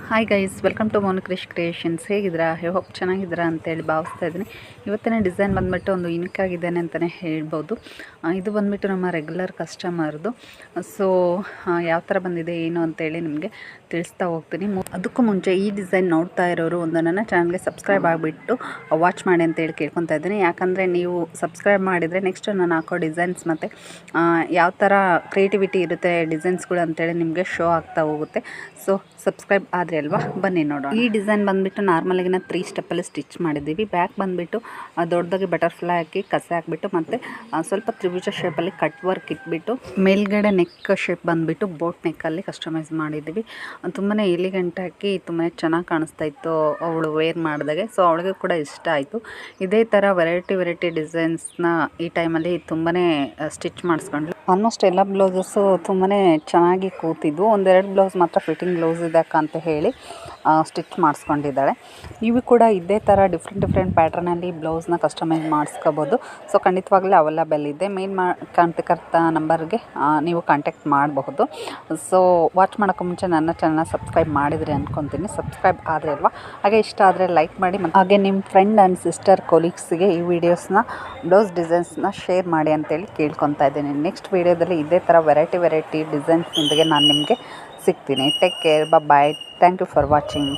Hi guys, welcome to Monikrish creations. ಹೇಗಿದ್ದೀರಾ? Hope ಚೆನ್ನಾಗಿದ್ದೀರಾ ಅಂತೇಳಿ ಭಾವಿಸ್ತಾ ಇದ್ದೀನಿ. ಇವತ್ತಿನ ಡಿಸೈನ್ ಬಂದುಬಿಟ್ಟು ಒಂದು ಯುನಿಕ್ ಆಗಿದ್ದೇನೆ ಅಂತಲೇ ಹೇಳ್ಬೋದು. ಇದು ಬಂದುಬಿಟ್ಟು ನಮ್ಮ ರೆಗ್ಯುಲರ್ ಕಸ್ಟಮರ್ದು. ಸೊ ಯಾವ ಥರ ಬಂದಿದೆ ಏನು ಅಂತೇಳಿ ನಿಮಗೆ ತಿಳಿಸ್ತಾ ಹೋಗ್ತೀನಿ. ಅದಕ್ಕೂ ಮುಂಚೆ ಈ ಡಿಸೈನ್ ನೋಡ್ತಾ ಇರೋರು ಒಂದು ನನ್ನ ಚಾನಲ್ಗೆ ಸಬ್ಸ್ಕ್ರೈಬ್ ಆಗಿಬಿಟ್ಟು ವಾಚ್ ಮಾಡಿ ಅಂತೇಳಿ ಕೇಳ್ಕೊತಾ ಇದ್ದೀನಿ. ಯಾಕಂದರೆ ನೀವು ಸಬ್ಸ್ಕ್ರೈಬ್ ಮಾಡಿದರೆ ನೆಕ್ಸ್ಟ್ ನಾನು ಹಾಕೋ ಡಿಸೈನ್ಸ್ ಮತ್ತು ಯಾವ ಥರ ಕ್ರಿಯೇಟಿವಿಟಿ ಇರುತ್ತೆ ಡಿಸೈನ್ಸ್ಗಳು ಅಂತೇಳಿ ನಿಮಗೆ ಶೋ ಆಗ್ತಾ ಹೋಗುತ್ತೆ. ಸೊ ಸಬ್ಸ್ಕ್ರೈಬ್ ಆದರೆ ಅಲ್ವಾ, ಬನ್ನಿ ನೋಡೋಣ. ಈ ಡಿಸೈನ್ ಬಂದುಬಿಟ್ಟು ನಾರ್ಮಲಾಗಿನ 3 ಸ್ಟೆಪ್ಪಲ್ಲಿ ಸ್ಟಿಚ್ ಮಾಡಿದ್ದೀವಿ. ಬ್ಯಾಕ್ ಬಂದುಬಿಟ್ಟು ದೊಡ್ಡದಾಗಿ ಬಟರ್ಫ್ಲೈ ಹಾಕಿ ಕಸೆ ಹಾಕಿಬಿಟ್ಟು ಮತ್ತು ಸ್ವಲ್ಪ ತ್ರಿಭುಜ ಶೇಪಲ್ಲಿ ಕಟ್ ವರ್ಕ್ ಇಟ್ಬಿಟ್ಟು ಮೇಲ್ಗಡೆ ನೆಕ್ ಶೇಪ್ ಬಂದುಬಿಟ್ಟು ಬೋಟ್ ನೆಕ್ಕಲ್ಲಿ ಕಸ್ಟಮೈಸ್ ಮಾಡಿದ್ದೀವಿ. ತುಂಬಾ ಎಲಿಗೆಂಟ್ ಹಾಕಿ ತುಂಬಾ ಚೆನ್ನಾಗಿ ಕಾಣಿಸ್ತಾ ಇತ್ತು ಅವಳು ವೇರ್ ಮಾಡಿದಾಗೆ. ಸೊ ಅವಳಿಗೆ ಕೂಡ ಇಷ್ಟ ಆಯಿತು. ಇದೇ ಥರ ವೆರೈಟಿ ಡಿಸೈನ್ಸ್ನ ಈ ಟೈಮಲ್ಲಿ ತುಂಬಾ ಸ್ಟಿಚ್ ಮಾಡಿಸ್ಕೊಂಡ್ಲು. ಆಲ್ಮೋಸ್ಟ್ ಎಲ್ಲ ಬ್ಲೌಸಸ್ಸು ತುಂಬಾ ಚೆನ್ನಾಗಿ ಕೂತಿದ್ವು. ಒಂದೆರಡು ಬ್ಲೌಸ್ ಮಾತ್ರ ಫಿಟ್ಟಿಂಗ್ ಬ್ಲೌಸ್ ಇದಕ್ಕ ಅಂತ ಹೇಳಿ ಸ್ಟಿಚ್ ಮಾಡಿಸ್ಕೊಂಡಿದ್ದಾಳೆ. ನೀವು ಕೂಡ ಇದೇ ಥರ ಡಿಫ್ರೆಂಟ್ ಪ್ಯಾಟ್ರನಲ್ಲಿ ಬ್ಲೌಸ್ನ ಕಸ್ಟಮೈಸ್ ಮಾಡಿಸ್ಕೋಬೋದು. ಸೊ ಖಂಡಿತವಾಗ್ಲೂ ಅವೈಲೇಬಲ್ ಇದೆ. ಕಾಣ್ತಿಕರ್ತ ನಂಬರ್ಗೆ ನೀವು ಕಾಂಟ್ಯಾಕ್ಟ್ ಮಾಡಬಹುದು. ಸೊ ವಾಚ್ ಮಾಡೋಕ್ಕೂ ಮುಂಚೆ ನನ್ನ ಚಾನಲ್ನ ಸಬ್ಸ್ಕ್ರೈಬ್ ಮಾಡಿದ್ರಿ ಅಂದ್ಕೊತೀನಿ. ಸಬ್ಸ್ಕ್ರೈಬ್ ಆದರೆ ಅಲ್ವಾ, ಹಾಗೆ ಇಷ್ಟ ಆದರೆ ಲೈಕ್ ಮಾಡಿ, ಹಾಗೆ ನಿಮ್ಮ ಫ್ರೆಂಡ್ ಆ್ಯಂಡ್ ಸಿಸ್ಟರ್ ಕೊಲೀಗ್ಸ್ಗೆ ಈ ವಿಡಿಯೋಸ್ನ ಬ್ಲೌಸ್ ಡಿಸೈನ್ಸ್ನ ಶೇರ್ ಮಾಡಿ ಅಂತೇಳಿ ಕೇಳ್ಕೊತಾ ಇದ್ದೀನಿ. ನೆಕ್ಸ್ಟ್ ವಿಡಿಯೋದಲ್ಲಿ ಇದೇ ಥರ ವೆರೈಟಿ ಡಿಸೈನ್ಸ್ನೊಂದಿಗೆ ನಾನು ನಿಮಗೆ ಸಿಗ್ತೀನಿ. Take care, bye. Thank you for watching.